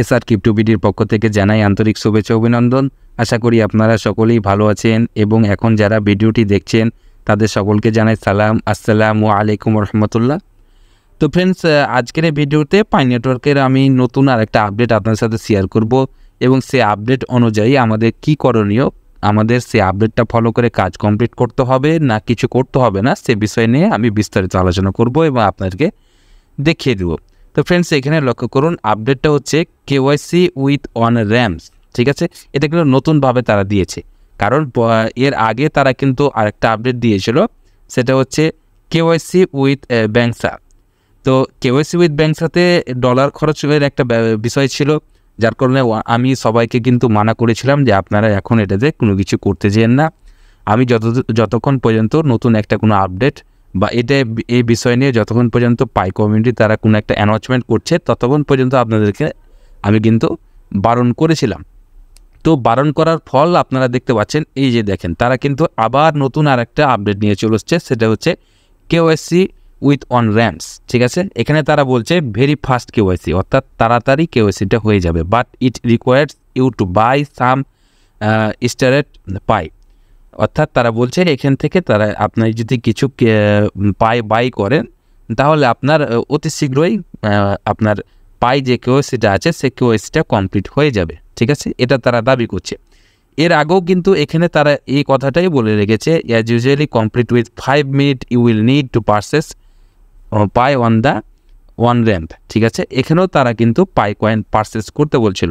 SR crypto বিডির পক্ষ থেকে জানাই আন্তরিক শুভেচ্ছা অভিনন্দন। আশা করি আপনারা সকলেই ভালো আছেন এবং এখন যারা ভিডিওটি দেখছেন তাদের সকলকে জানাই সালাম, আসসালামু আলাইকুম রহমতুল্লাহ। তো ফ্রেন্ডস, আজকের এই ভিডিওতে পাই নেটওয়ার্কের আমি নতুন আরেকটা আপডেট আপনার সাথে শেয়ার করব এবং সেই আপডেট অনুযায়ী আমাদের কি করণীয়, আমাদের সেই আপডেটটা ফলো করে কাজ কমপ্লিট করতে হবে না কিছু করতে হবে না, সে বিষয় নিয়ে আমি বিস্তারিত আলোচনা করব এবং আপনাদেরকে দেখিয়ে দেবো। তো ফ্রেন্ডস, এখানে লক্ষ্য করুন, আপডেটটা হচ্ছে কেওয়াইসি উইথ অন র্যামস। ঠিক আছে, এটা কিন্তু নতুনভাবে তারা দিয়েছে, কারণ এর আগে তারা কিন্তু আরেকটা আপডেট দিয়েছিল, সেটা হচ্ছে কেওয়াইসি উইথ ব্যাংসা। তো কেওয়াইসি উইথ ব্যাংসাতে ডলার খরচের একটা বিষয় ছিল, যার কারণে আমি সবাইকে কিন্তু মানা করেছিলাম যে আপনারা এখন এটাতে কোনো কিছু করতে যেন না। আমি যতক্ষণ পর্যন্ত নতুন একটা কোনো আপডেট বা এই বিষয় নিয়ে যতক্ষণ পর্যন্ত পাই কমিউনিটি তারা কোনো একটা অ্যানাউন্সমেন্ট করছে ততক্ষণ পর্যন্ত আপনাদেরকে আমি কিন্তু বারণ করেছিলাম। তো বারণ করার ফল আপনারা দেখতে পাচ্ছেন, এই যে দেখেন তারা কিন্তু আবার নতুন আর একটা আপডেট নিয়ে চলে এসছে, সেটা হচ্ছে কেওয়াইসি উইথ অন র্যামস। ঠিক আছে, এখানে তারা বলছে ভেরি ফাস্ট কেওয়াইসি, অর্থাৎ তাড়াতাড়ি কেওয়াইসিটা হয়ে যাবে, but it requires you to buy some straight Pi. অর্থাৎ তারা বলছে এখান থেকে তারা আপনার যদি কিছু বাই করেন তাহলে আপনার অতি শীঘ্রই আপনার পাই যে কেওয়াইসিটা আছে সে কেওয়াইসিটা কমপ্লিট হয়ে যাবে। ঠিক আছে, এটা তারা দাবি করছে। এর আগেও কিন্তু এখানে তারা এই কথাটাই বলে রেখেছে, as usually complete with 5 minute you will need to purchase pie on the one ramp. ঠিক আছে, এখানেও তারা কিন্তু পাই কয়েন পারচেস করতে বলছিল,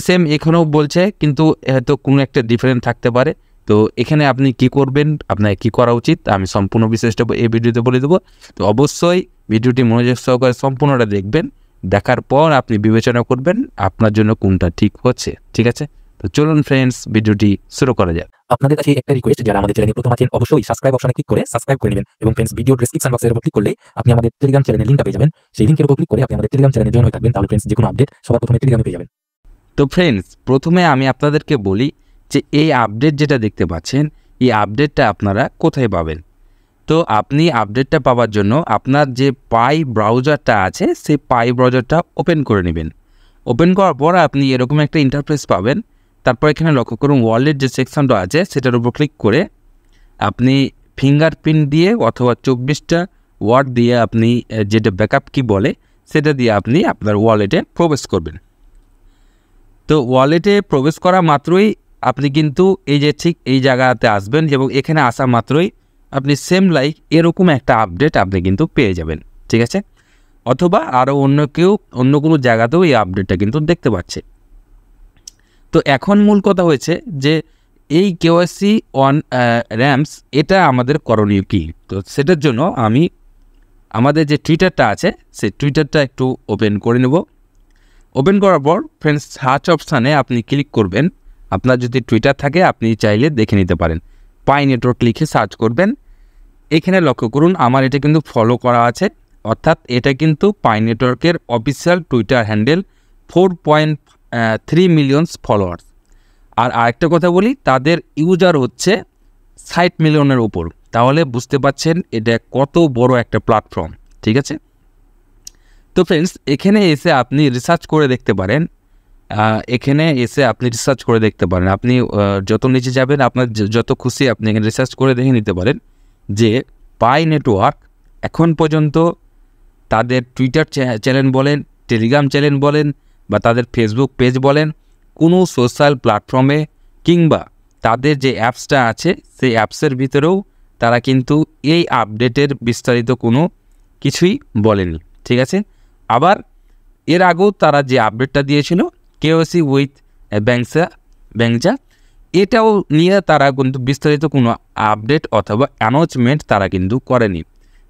সেম এখানেও বলছে, কিন্তু হয়তো কোনো একটা ডিফারেন্ট থাকতে পারে। তো এখানে আপনি কি করবেন, আপনার কি করা উচিত আমি সম্পূর্ণ বিশেষটা এই ভিডিওতে বলে দেবো। তো অবশ্যই ভিডিওটি মনোযোগ সহকারে সম্পূর্ণটা দেখবেন, দেখার পর আপনি বিবেচনা করবেন আপনার জন্য কোনটা ঠিক হচ্ছে। ঠিক আছে, তো চলুন ফ্রেন্ডস, ভিডিওটি শুরু করা যাক। আপনাদের কাছে একটা রিকোয়েস্ট, যারা আমাদের চ্যানেলে প্রথম আছেন অবশ্যই সাবস্ক্রাইব অপশনে ক্লিক করে সাবস্ক্রাইব করে নেবেন এবং ফ্রেন্ডস ভিডিও ডেসক্রিপশন বক্সের উপর ক্লিক করলে আপনি আমাদের টেলিগ্রাম চ্যানেলের লিংকটা পেয়ে যাবেন। সেই লিংকের উপর ক্লিক করে আপনি আমাদের টেলিগ্রাম চ্যানেলে জয়েন হয়ে থাকবেন, তাহলে ফ্রেন্ডস যে কোনো আপডেট সবার প্রথমে টেলিগ্রামে পেয়ে যাবেন। তো ফ্রেন্ডস, প্রথমে আমি আপনাদেরকে বলি যে এই আপডেট যেটা দেখতে পাচ্ছেন, এই আপডেটটা আপনারা কোথায় পাবেন। তো আপনি আপডেটটা পাওয়ার জন্য আপনার যে পাই ব্রাউজারটা আছে সেই পাই ব্রাউজারটা ওপেন করে নেবেন। ওপেন করার পর আপনি এরকম একটা ইন্টারফেস পাবেন। তারপর এখানে লক্ষ্য করুন ওয়ালেট যে সেকশনটা আছে সেটার উপর ক্লিক করে আপনি ফিঙ্গারপ্রিন্ট দিয়ে অথবা 24টা ওয়ার্ড দিয়ে আপনি যেটা ব্যাকআপ কি বলে সেটা দিয়ে আপনি আপনার ওয়ালেটে প্রবেশ করবেন। তো ওয়ালেটে প্রবেশ করা মাত্রই আপনি কিন্তু এই যে ঠিক এই জায়গাতে আসবেন এবং এখানে আসা মাত্রই আপনি সেম লাইক এরকম একটা আপডেট আপনি কিন্তু পেয়ে যাবেন। ঠিক আছে, অথবা আরও অন্য কোনো জায়গাতেও এই আপডেটটা কিন্তু দেখতে পাচ্ছে। তো এখন মূল কথা হয়েছে যে এই কেওয়াইসি অন র্যামস এটা আমাদের করণীয় কী। তো সেটার জন্য আমি আমাদের যে টুইটারটা আছে সেই টুইটারটা একটু ওপেন করে নেব। ওপেন করার পর ফ্রেন্ডস সার্চ অপশানে আপনি ক্লিক করবেন। আপনার যদি টুইটার থাকে আপনি চাইলে দেখে নিতে পারেন, পাই নেটওয়ার্ক লিখে সার্চ করবেন। এখানে লক্ষ্য করুন আমার এটা কিন্তু ফলো করা আছে, অর্থাৎ এটা কিন্তু পাই নেটওয়ার্কের official Twitter handle 4.3 million followers. আর আরেকটা কথা বলি, তাদের ইউজার হচ্ছে 60 মিলিয়নের উপর। তাহলে বুঝতে পাচ্ছেন এটা কত বড় একটা প্ল্যাটফর্ম। ঠিক আছে, তো ফ্রেন্ডস এখানে এসে আপনি রিসার্চ করে দেখতে পারেন। আপনি যত নিচে যাবেন আপনার যত খুশি আপনি এখানে রিসার্চ করে দেখে নিতে পারেন যে পাই নেটওয়ার্ক এখন পর্যন্ত তাদের টুইটার চ্যানেল বলেন, টেলিগ্রাম চ্যানেল বলেন বা তাদের ফেসবুক পেজ বলেন, কোনো সোশ্যাল প্ল্যাটফর্মে কিংবা তাদের যে অ্যাপসটা আছে সেই অ্যাপসের ভিতরেও তারা কিন্তু এই আপডেটের বিস্তারিত কোনো কিছুই বলেনি। ঠিক আছে, আবার এর আগেও তারা যে আপডেটটা দিয়েছিল কেওয়াইসি উইথ ব্যাংসা, এটাও নিয়ে তারা কিন্তু বিস্তারিত কোনো আপডেট অথবা অ্যানাউন্সমেন্ট তারা কিন্তু করেনি।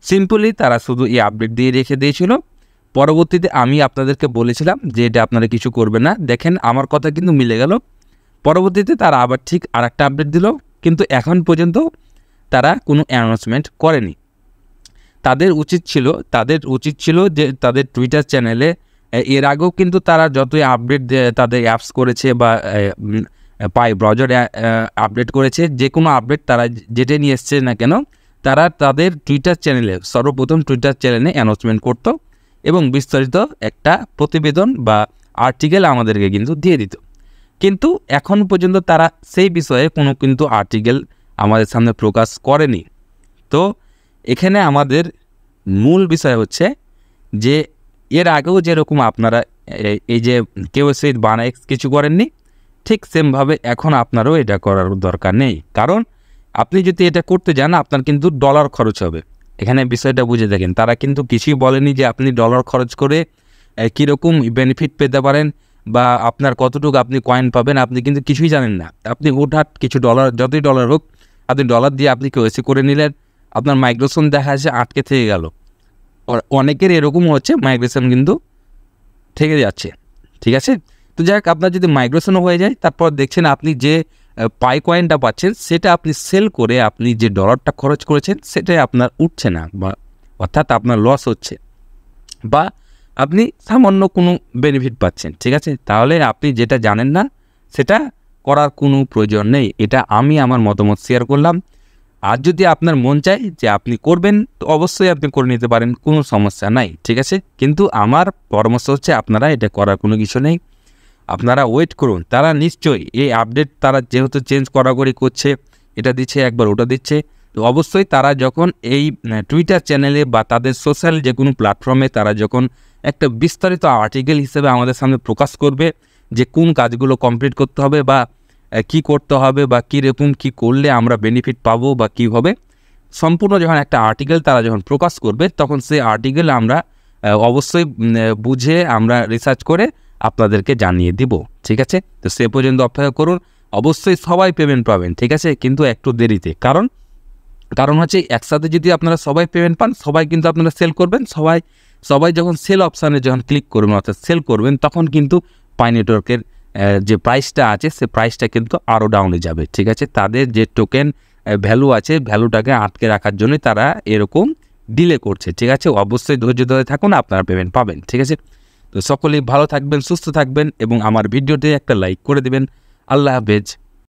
সিম্পলি তারা শুধু এই আপডেট দিয়ে রেখে দিয়েছিল। পরবর্তীতে আমি আপনাদেরকে বলেছিলাম যে এটা আপনারা কিছু করবেন না, দেখেন আমার কথা কিন্তু মিলে গেল। পরবর্তীতে তারা আবার ঠিক আর একটা আপডেট দিল, কিন্তু এখন পর্যন্ত তারা কোনো অ্যানাউন্সমেন্ট করেনি। তাদের উচিত ছিল যে তাদের টুইটার চ্যানেলে এর আগেও কিন্তু তারা যতই আপডেট তাদের অ্যাপস করেছে বা পাই ব্রাউজার আপডেট করেছে, যে কোনো আপডেট তারা যেটা নিয়ে এসছে না কেন তারা তাদের টুইটার চ্যানেলে সর্বপ্রথম টুইটার চ্যানেলে অ্যানাউন্সমেন্ট করত এবং বিস্তারিত একটা প্রতিবেদন বা আর্টিকেল আমাদেরকে কিন্তু দিয়ে দিত, কিন্তু এখন পর্যন্ত তারা সেই বিষয়ে কোনো কিন্তু আর্টিকেল আমাদের সামনে প্রকাশ করেনি। তো এখানে আমাদের মূল বিষয় হচ্ছে যে এর আগেও যেরকম আপনারা এই যে KYC বানায় কিছু করেননি, ঠিক সেমভাবে এখন আপনারও এটা করার দরকার নেই। কারণ আপনি যদি এটা করতে যান আপনার কিন্তু ডলার খরচ হবে। এখানে বিষয়টা বুঝে দেখেন, তারা কিন্তু কিছুই বলেনি যে আপনি ডলার খরচ করে কীরকম বেনিফিট পেতে পারেন বা আপনার কতটুকু আপনি কয়েন পাবেন, আপনি কিন্তু কিছুই জানেন না। আপনি হুটহাট কিছু ডলার, যতই ডলার হোক, আপনি ডলার দিয়ে আপনি KYC করে নিলেন, আপনার মাইগ্রেশন দেখা যাচ্ছে আটকে থেকে গেল। অনেকের এরকম হচ্ছে, মাইগ্রেশন কিন্তু থেকে যাচ্ছে, ঠিক আছে। তো যাই হোক, আপনার যদি মাইগ্রেশনও হয়ে যায়, তারপর দেখছেন আপনি যে পাই কয়েনটা পাচ্ছেন সেটা আপনি সেল করে আপনি যে ডলারটা খরচ করেছেন সেটাই আপনার উঠছে না, বা অর্থাৎ আপনার লস হচ্ছে, বা আপনি সামান্য কোনো বেনিফিট পাচ্ছেন, ঠিক আছে। তাহলে আপনি যেটা জানেন না সেটা করার কোনো প্রয়োজন নেই। এটা আমি আমার মতামত শেয়ার করলাম। আর যদি আপনার মন চায় যে আপনি করবেন, তো অবশ্যই আপনি করে নিতে পারেন, কোনো সমস্যা নাই, ঠিক আছে। কিন্তু আমার পরামর্শ হচ্ছে আপনারা এটা করার কোনো কিছু নেই, আপনারা ওয়েট করুন। তারা নিশ্চয়ই এই আপডেট, তারা যেহেতু চেঞ্জ করাকরি করছে, এটা দিচ্ছে একবার ওটা দিচ্ছে, তো অবশ্যই তারা যখন এই টুইটার চ্যানেলে বা তাদের সোশ্যাল যে কোনো প্ল্যাটফর্মে তারা যখন একটা বিস্তারিত আর্টিকেল হিসেবে আমাদের সামনে প্রকাশ করবে যে কোন কাজগুলো কমপ্লিট করতে হবে বা কি করতে হবে বা কীরকম কী করলে আমরা বেনিফিট পাবো বা কী হবে, সম্পূর্ণ যখন একটা আর্টিকেল তারা যখন প্রকাশ করবে, তখন সেই আর্টিকেল আমরা অবশ্যই বুঝে আমরা রিসার্চ করে আপনাদেরকে জানিয়ে দিব, ঠিক আছে। তো সে পর্যন্ত অপেক্ষা করুন। অবশ্যই সবাই পেমেন্ট পাবেন, ঠিক আছে, কিন্তু একটু দেরিতে। কারণ হচ্ছে একসাথে যদি আপনারা সবাই পেমেন্ট পান, সবাই কিন্তু আপনারা সেল করবেন, সবাই যখন সেল অপশানে যখন ক্লিক করবেন অর্থাৎ সেল করবেন, তখন কিন্তু পাই নেটওয়ার্কের যে প্রাইসটা আছে সে প্রাইসটা কিন্তু আরও ডাউনে যাবে, ঠিক আছে। তাদের যে টোকেন ভ্যালু আছে, ভ্যালুটাকে আটকে রাখার জন্য তারা এরকম ডিলে করছে, ঠিক আছে। অবশ্যই ধৈর্য ধরে থাকুন, আপনারা পেমেন্ট পাবেন, ঠিক আছে। তো সকলেই ভালো থাকবেন, সুস্থ থাকবেন এবং আমার ভিডিওতে একটা লাইক করে দেবেন। আল্লাহ হাফেজ।